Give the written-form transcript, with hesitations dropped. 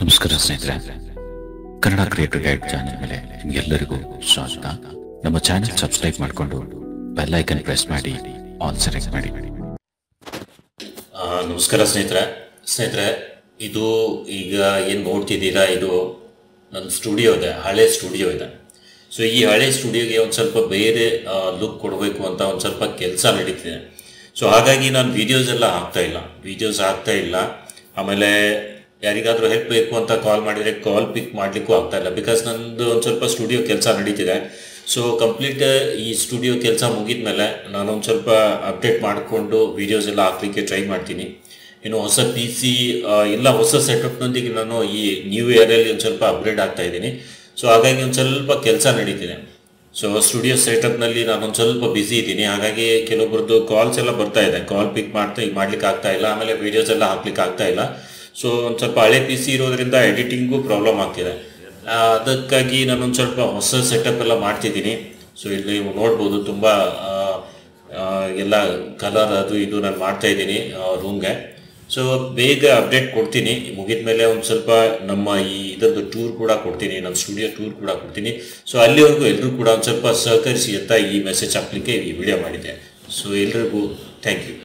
ನಮಸ್ಕಾರ ಸ್ನೇಹಿತರೆ, Kannada creator guide channel ಮೇಲೆ ನಿಮಗೆಲ್ಲರಿಗೂ ಸ್ವಾಗತ. ನಮ್ಮ ಚಾನೆಲ್ ಸಬ್ಸ್ಕ್ರೈಬ್ ಮಾಡಿಕೊಂಡು ಬೆಲ್ ಐಕನ್ ಪ್ರೆಸ್ ಮಾಡಿ ಆಲ್ ಸೆಲೆಕ್ಟ್ ಮಾಡಿ. ನಮಸ್ಕಾರ ಸ್ನೇಹಿತರೆ, ಇದು ಈಗ ಏನು ನೋಡ್ತಿದ್ದೀರಾ, ಇದು ನನ್ನ ಸ್ಟುಡಿಯೋ ಇದೆ, ಹಳೆ ಸ್ಟುಡಿಯೋ ಇದೆ. ಸೊ ಈ ಹಳೆ ಸ್ಟುಡಿಯೋಗೆ ಒಂದು ಸ್ವಲ್ಪ ಬೇರೆ ಲುಕ್ ಕೊಡಬೇಕು ಅಂತ ಒಂದು ಸ್ವಲ್ಪ ಕೆಲಸ ನಡೀತಿದೆ. ಸೊ ಹಾಗಾಗಿ ನಾನು ವೀಡಿಯೋಸ್ ಹಾಕ್ತಾ ಇಲ್ಲ. ಆಮೇಲೆ ಯಾರಿಗಾದರೂ ಹೆಲ್ಪ್ ಬೇಕು ಅಂತ ಕಾಲ್ ಮಾಡಿದರೆ ಕಾಲ್ ಪಿಕ್ ಮಾಡಲಿಕ್ಕೂ ಆಗ್ತಾ ಇಲ್ಲ, ಬಿಕಾಸ್ ನಂದು ಒಂದು ಸ್ವಲ್ಪ ಸ್ಟುಡಿಯೋ ಕೆಲಸ ನಡೀತಿದೆ. ಸೊ ಕಂಪ್ಲೀಟ್ ಈ ಸ್ಟುಡಿಯೋ ಕೆಲಸ ಮುಗಿದ ಮೇಲೆ ನಾನೊಂದು ಸ್ವಲ್ಪ ಅಪ್ಡೇಟ್ ಮಾಡಿಕೊಂಡು ವೀಡಿಯೋಸ್ ಎಲ್ಲ ಹಾಕಲಿಕ್ಕೆ ಟ್ರೈ ಮಾಡ್ತೀನಿ. ಇನ್ನು ಹೊಸ ಪಿ ಸಿ ಇಲ್ಲ, ಹೊಸ ಸೆಟಪ್ನೊಂದಿಗೆ ನಾನು ಈ ನ್ಯೂ ಇಯರಲ್ಲಿ ಒಂದು ಸ್ವಲ್ಪ ಅಪ್ಗ್ರೇಡ್ ಆಗ್ತಾ ಇದ್ದೀನಿ. ಸೊ ಹಾಗಾಗಿ ಒಂದು ಸ್ವಲ್ಪ ಕೆಲಸ ನಡೀತಿದೆ. ಸೊ ಸ್ಟುಡಿಯೋ ಸೆಟಪ್ನಲ್ಲಿ ನಾನೊಂದು ಸ್ವಲ್ಪ ಬ್ಯುಸಿ ಇದ್ದೀನಿ. ಹಾಗಾಗಿ ಕೆಲವೊಬ್ರದ್ದು ಕಾಲ್ಸ್ ಎಲ್ಲ ಬರ್ತಾ ಇದೆ, ಕಾಲ್ ಪಿಕ್ ಮಾಡ್ಲಿಕ್ಕೆ ಆಗ್ತಾ ಇಲ್ಲ, ಆಮೇಲೆ ವೀಡಿಯೋಸ್ ಎಲ್ಲ ಹಾಕ್ಲಿಕ್ಕೆ ಆಗ್ತಾ ಇಲ್ಲ. ಸೊ ಒಂದು ಸ್ವಲ್ಪ ಹಳೆ ಪಿ ಸಿ ಇರೋದ್ರಿಂದ ಎಡಿಟಿಂಗು ಪ್ರಾಬ್ಲಮ್ ಆಗ್ತಿದೆ. ಅದಕ್ಕಾಗಿ ನಾನೊಂದು ಸ್ವಲ್ಪ ಹೊಸ ಸೆಟಪ್ ಎಲ್ಲ ಮಾಡ್ತಿದ್ದೀನಿ. ಸೊ ಇಲ್ಲಿ ನೀವು ನೋಡ್ಬೋದು, ತುಂಬ ಎಲ್ಲ ಕಲರ್ ಅದು ಇದು ನಾನು ಮಾಡ್ತಾ ಇದ್ದೀನಿ ರೂಮ್ಗೆ. ಸೊ ಬೇಗ ಅಪ್ಡೇಟ್ ಕೊಡ್ತೀನಿ. ಮುಗಿದ ಮೇಲೆ ಒಂದು ಸ್ವಲ್ಪ ನಮ್ಮ ಇದರದ್ದು ಟೂರ್ ಕೂಡ ಕೊಡ್ತೀನಿ, ನಮ್ಮ ಸ್ಟುಡಿಯೋ ಟೂರ್ ಕೂಡ ಕೊಡ್ತೀನಿ. ಸೊ ಅಲ್ಲಿವರೆಗೂ ಎಲ್ಲರೂ ಕೂಡ ಒಂದು ಸ್ವಲ್ಪ ಸಹಕರಿಸಿ ಅಂತ ಈ ಮೆಸೇಜ್ ಹಾಕ್ಲಿಕ್ಕೆ ಈ ವಿಡಿಯೋ ಮಾಡಿದ್ದೆ. ಸೊ ಎಲ್ರಿಗೂ ಥ್ಯಾಂಕ್ ಯು.